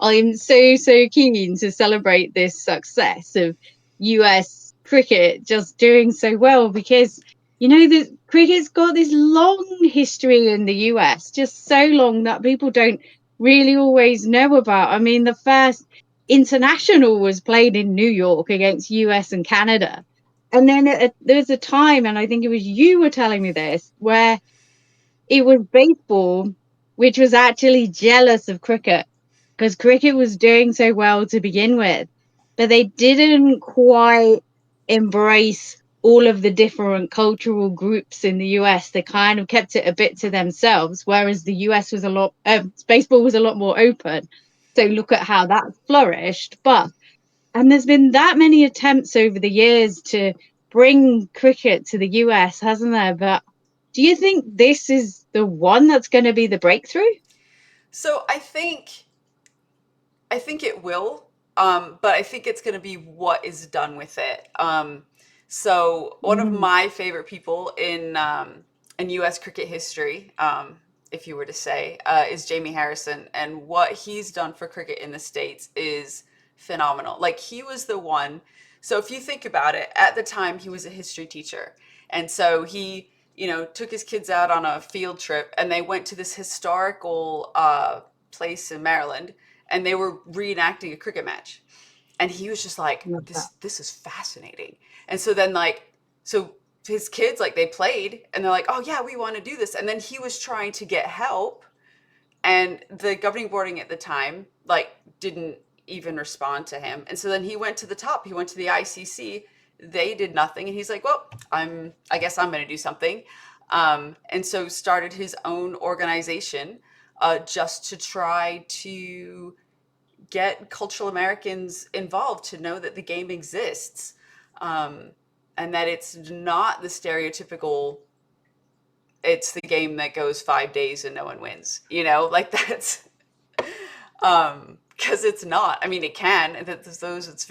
I'm so keen to celebrate this success of US cricket just doing so well because the cricket's got this long history in the US, just so long that people don't really always know about. I mean, the first international was played in New York against US and Canada. And then there was a time, and I think it was you were telling me this, where it was baseball, which was actually jealous of cricket because cricket was doing so well to begin with, but they didn't quite embrace all of the different cultural groups in the US. They kind of kept it a bit to themselves, whereas the US was baseball was a lot more open. So look at how that flourished. And there's been that many attempts over the years to bring cricket to the US, hasn't there? But do you think this is the one that's going to be the breakthrough? So I think it will, but I think it's going to be what is done with it. So one of Mm, my favorite people in U.S. cricket history, if you were to say, is Jamie Harrison, and what he's done for cricket in the States is phenomenal. Like he was the one. So if you think about it, at the time he was a history teacher, and so he, took his kids out on a field trip, and they went to this historical place in Maryland, and they were reenacting a cricket match, and he was just like, love that. this is fascinating. And so then, like, so his kids, like, they played, and they're like, oh yeah, we want to do this. And then he was trying to get help, and the governing boarding at the time, like, didn't even respond to him. And so then he went to the top, he went to the ICC. They did nothing, and he's like, well, I guess I'm going to do something. And so started his own organization, just to try to get cultural Americans involved, to know that the game exists, um, and that it's not the stereotypical, it's the game that goes 5 days and no one wins, like that's, because it's not. I mean, it can, those, it's very